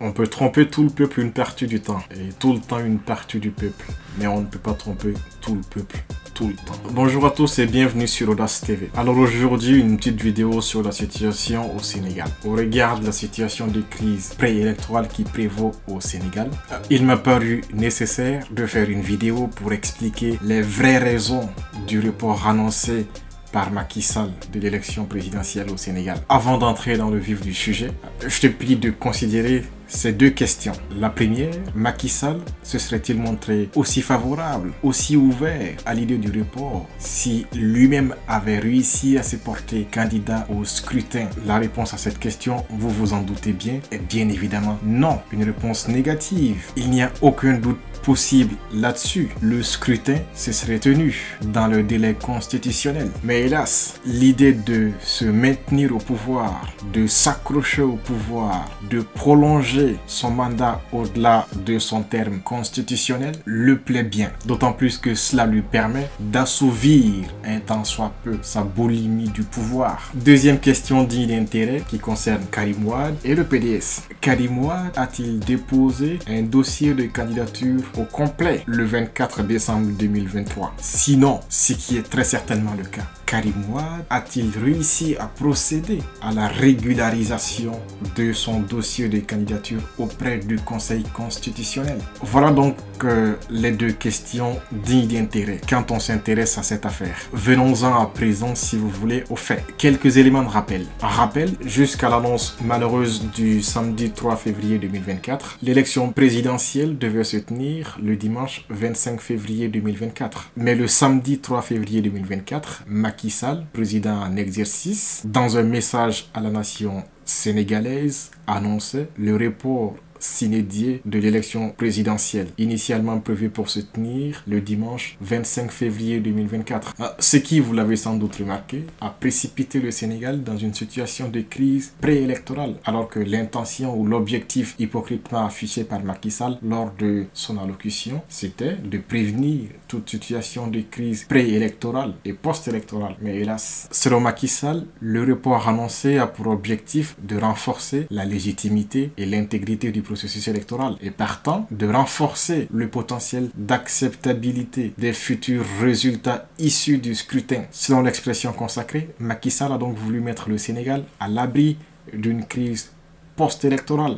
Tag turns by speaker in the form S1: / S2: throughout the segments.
S1: On peut tromper tout le peuple une partie du temps, et tout le temps une partie du peuple. Mais on ne peut pas tromper tout le peuple, tout le temps. Bonjour à tous et bienvenue sur Audace TV. Alors aujourd'hui, une petite vidéo sur la situation au Sénégal. Au regard de la situation de crise préélectorale qui prévaut au Sénégal, il m'a paru nécessaire de faire une vidéo pour expliquer les vraies raisons du report annoncé par Macky Sall de l'élection présidentielle au Sénégal. Avant d'entrer dans le vif du sujet, je te prie de considérer ces deux questions. La première, Macky Sall se serait-il montré aussi favorable, aussi ouvert à l'idée du report si lui-même avait réussi à se porter candidat au scrutin? La réponse à cette question, vous vous en doutez bien, est bien évidemment non. Une réponse négative. Il n'y a aucun doute possible là-dessus. Le scrutin se serait tenu dans le délai constitutionnel. Mais hélas, l'idée de se maintenir au pouvoir, de s'accrocher au pouvoir, de prolonger son mandat au-delà de son terme constitutionnel le plaît bien. D'autant plus que cela lui permet d'assouvir un tant soit peu sa boulimie du pouvoir. Deuxième question digne d'intérêt qui concerne Karim Wade et le PDS. Karim Wade a-t-il déposé un dossier de candidature au complet le 24 décembre 2023? Sinon, ce qui est très certainement le cas, Karim Wade a-t-il réussi à procéder à la régularisation de son dossier de candidature auprès du Conseil constitutionnel? Voilà donc les deux questions dignes d'intérêt quand on s'intéresse à cette affaire. Venons-en à présent, si vous voulez, au fait. Quelques éléments de rappel. Rappel, jusqu'à l'annonce malheureuse du samedi 3 février 2024, l'élection présidentielle devait se tenir le dimanche 25 février 2024. Mais le samedi 3 février 2024, Macky Sall, président en exercice, dans un message à la nation sénégalaise, annonçait le report sine die de l'élection présidentielle, initialement prévue pour se tenir le dimanche 25 février 2024. Ce qui, vous l'avez sans doute remarqué, a précipité le Sénégal dans une situation de crise préélectorale, alors que l'intention ou l'objectif hypocritement affiché par Macky Sall lors de son allocution, c'était de prévenir toute situation de crise préélectorale et post-électorale. Mais hélas, selon Macky Sall, le report annoncé a pour objectif de renforcer la légitimité et l'intégrité du processus électoral et partant de renforcer le potentiel d'acceptabilité des futurs résultats issus du scrutin. Selon l'expression consacrée, Macky Sall a donc voulu mettre le Sénégal à l'abri d'une crise post-électorale,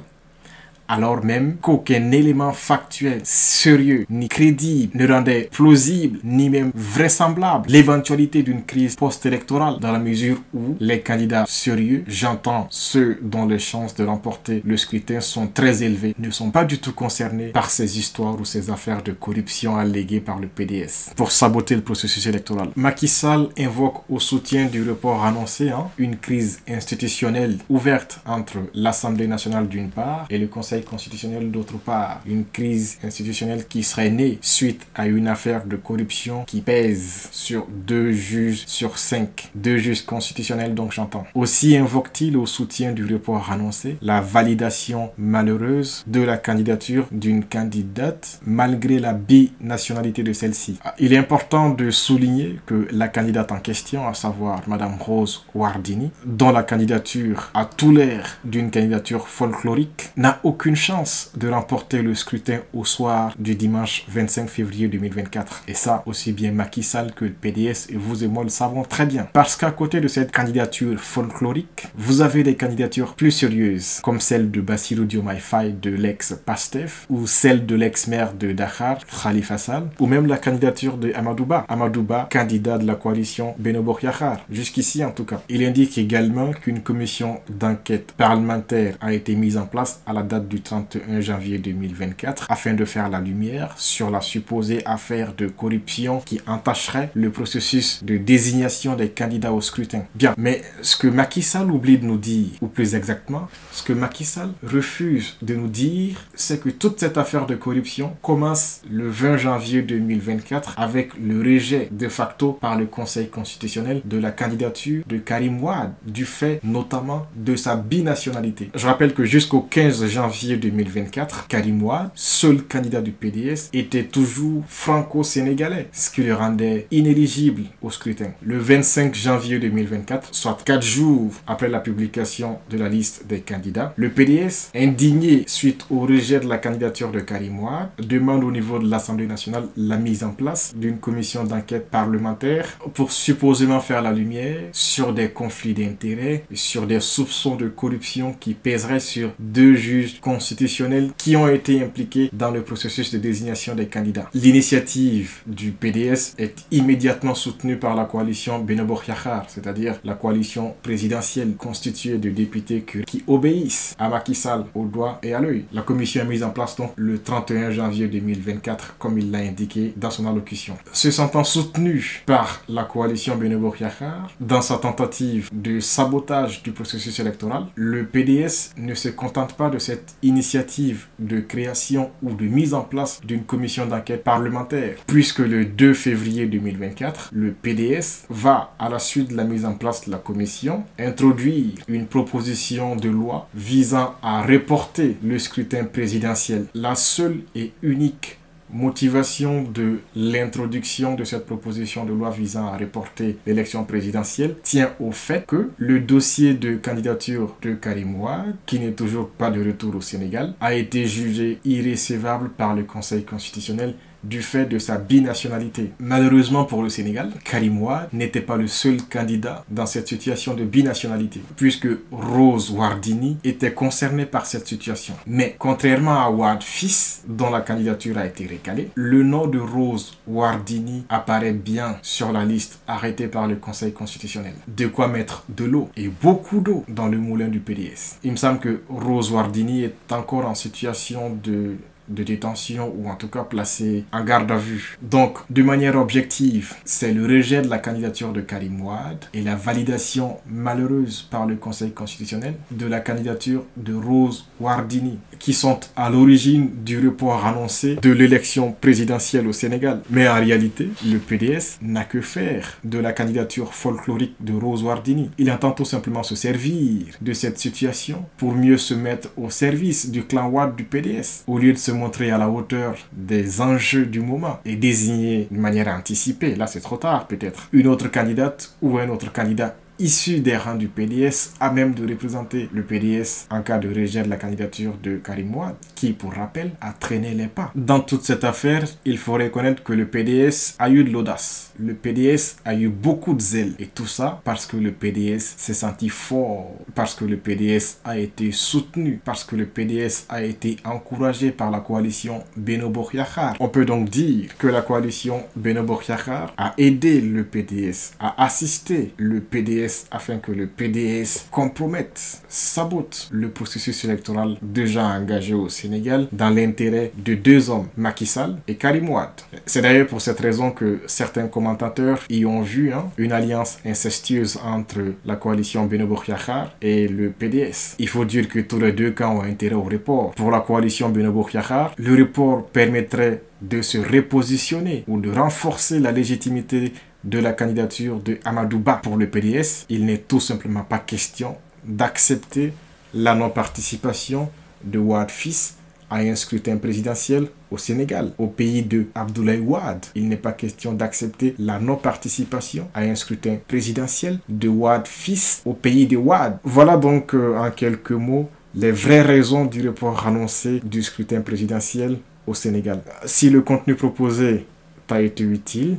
S1: alors même qu'aucun élément factuel, sérieux, ni crédible ne rendait plausible, ni même vraisemblable l'éventualité d'une crise post-électorale, dans la mesure où les candidats sérieux, j'entends ceux dont les chances de remporter le scrutin sont très élevées, ne sont pas du tout concernés par ces histoires ou ces affaires de corruption alléguées par le PDS pour saboter le processus électoral. Macky Sall invoque au soutien du report annoncé une crise institutionnelle ouverte entre l'Assemblée nationale d'une part et le Conseil constitutionnel d'autre part. Une crise institutionnelle qui serait née suite à une affaire de corruption qui pèse sur 2 juges sur 5. 2 juges constitutionnels donc j'entends. Aussi invoque-t-il au soutien du report annoncé la validation malheureuse de la candidature d'une candidate malgré la binationalité de celle-ci. Il est important de souligner que la candidate en question, à savoir Madame Rose Wardini, dont la candidature a tout l'air d'une candidature folklorique, n'a aucune chance de remporter le scrutin au soir du dimanche 25 février 2024. Et ça, aussi bien Macky Sall que le PDS et vous et moi le savons très bien. Parce qu'à côté de cette candidature folklorique, vous avez des candidatures plus sérieuses, comme celle de Bassirou Diomaye Faye de l'ex-PASTEF, ou celle de l'ex-maire de Dakar, Khalifa Sall, ou même la candidature de Amadou Ba. Amadou Ba, candidat de la coalition Benno Bokk Yakaar, jusqu'ici en tout cas. Il indique également qu'une commission d'enquête parlementaire a été mise en place à la date du 31 janvier 2024 afin de faire la lumière sur la supposée affaire de corruption qui entacherait le processus de désignation des candidats au scrutin. Bien, mais ce que Macky Sall oublie de nous dire, ou plus exactement, ce que Macky Sall refuse de nous dire, c'est que toute cette affaire de corruption commence le 20 janvier 2024 avec le rejet de facto par le Conseil constitutionnel de la candidature de Karim Wade, du fait notamment de sa binationalité. Je rappelle que jusqu'au 15 janvier janvier 2024, Karim Wade, seul candidat du PDS, était toujours franco-sénégalais, ce qui le rendait inéligible au scrutin. Le 25 janvier 2024, soit 4 jours après la publication de la liste des candidats, le PDS, indigné suite au rejet de la candidature de Karim Wade, demande au niveau de l'Assemblée nationale la mise en place d'une commission d'enquête parlementaire pour supposément faire la lumière sur des conflits d'intérêts et sur des soupçons de corruption qui pèseraient sur 2 juges constitutionnels qui ont été impliqués dans le processus de désignation des candidats. L'initiative du PDS est immédiatement soutenue par la coalition Benno Bokk Yakaar, c'est-à-dire la coalition présidentielle constituée de députés qui obéissent à Macky Sall au doigt et à l'œil. La commission est mise en place donc le 31 janvier 2024, comme il l'a indiqué dans son allocution. Se sentant soutenu par la coalition Benno Bokk Yakaar dans sa tentative de sabotage du processus électoral, le PDS ne se contente pas de cette initiative de création ou de mise en place d'une commission d'enquête parlementaire, puisque le 2 février 2024, le PDS va, à la suite de la mise en place de la commission, introduire une proposition de loi visant à reporter le scrutin présidentiel. La seule et unique motivation de l'introduction de cette proposition de loi visant à reporter l'élection présidentielle tient au fait que le dossier de candidature de Karim Wade, qui n'est toujours pas de retour au Sénégal, a été jugé irrécevable par le Conseil constitutionnel du fait de sa binationalité. Malheureusement pour le Sénégal, Karim Wade n'était pas le seul candidat dans cette situation de binationalité, puisque Rose Wardini était concernée par cette situation. Mais contrairement à Wade fils, dont la candidature a été recalée, le nom de Rose Wardini apparaît bien sur la liste arrêtée par le Conseil constitutionnel. De quoi mettre de l'eau, et beaucoup d'eau, dans le moulin du PDS. Il me semble que Rose Wardini est encore en situation de détention, ou en tout cas placé en garde à vue. Donc, de manière objective, c'est le rejet de la candidature de Karim Wade et la validation malheureuse par le Conseil constitutionnel de la candidature de Rose Wardini, qui sont à l'origine du report annoncé de l'élection présidentielle au Sénégal. Mais en réalité, le PDS n'a que faire de la candidature folklorique de Rose Wardini. Il entend tout simplement se servir de cette situation pour mieux se mettre au service du clan Wade du PDS, au lieu de se montrer à la hauteur des enjeux du moment et désigner de manière anticipée, là c'est trop tard peut-être, une autre candidate ou un autre candidat issu des rangs du PDS à même de représenter le PDS en cas de rejet de la candidature de Karim Wade, qui, pour rappel, a traîné les pas. Dans toute cette affaire, il faut reconnaître que le PDS a eu de l'audace. Le PDS a eu beaucoup de zèle. Et tout ça parce que le PDS s'est senti fort, parce que le PDS a été soutenu, parce que le PDS a été encouragé par la coalition Benno Bokk Yakaar. On peut donc dire que la coalition Benno Bokk Yakaar a aidé le PDS, a assisté le PDS afin que le PDS compromette, sabote le processus électoral déjà engagé au Sénégal dans l'intérêt de 2 hommes, Macky Sall et Karim Wade. C'est d'ailleurs pour cette raison que certains commentateurs y ont vu une alliance incestueuse entre la coalition Benno Bokk Yakaar et le PDS. Il faut dire que tous les 2 camps ont intérêt au report. Pour la coalition Benno Bokk Yakaar, le report permettrait de se repositionner ou de renforcer la légitimité de la candidature de Amadou Ba. Pour le PDS, il n'est tout simplement pas question d'accepter la non-participation de Wade fils à un scrutin présidentiel au Sénégal, au pays de Abdoulaye Wade. Il n'est pas question d'accepter la non-participation à un scrutin présidentiel de Wade fils au pays de Wade. Voilà donc en quelques mots les vraies raisons du report annoncé du scrutin présidentiel au Sénégal. Si le contenu proposé t'a été utile,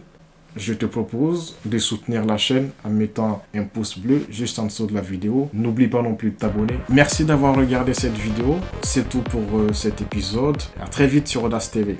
S1: je te propose de soutenir la chaîne en mettant un pouce bleu juste en dessous de la vidéo. N'oublie pas non plus de t'abonner. Merci d'avoir regardé cette vidéo. C'est tout pour cet épisode. À très vite sur Audace TV.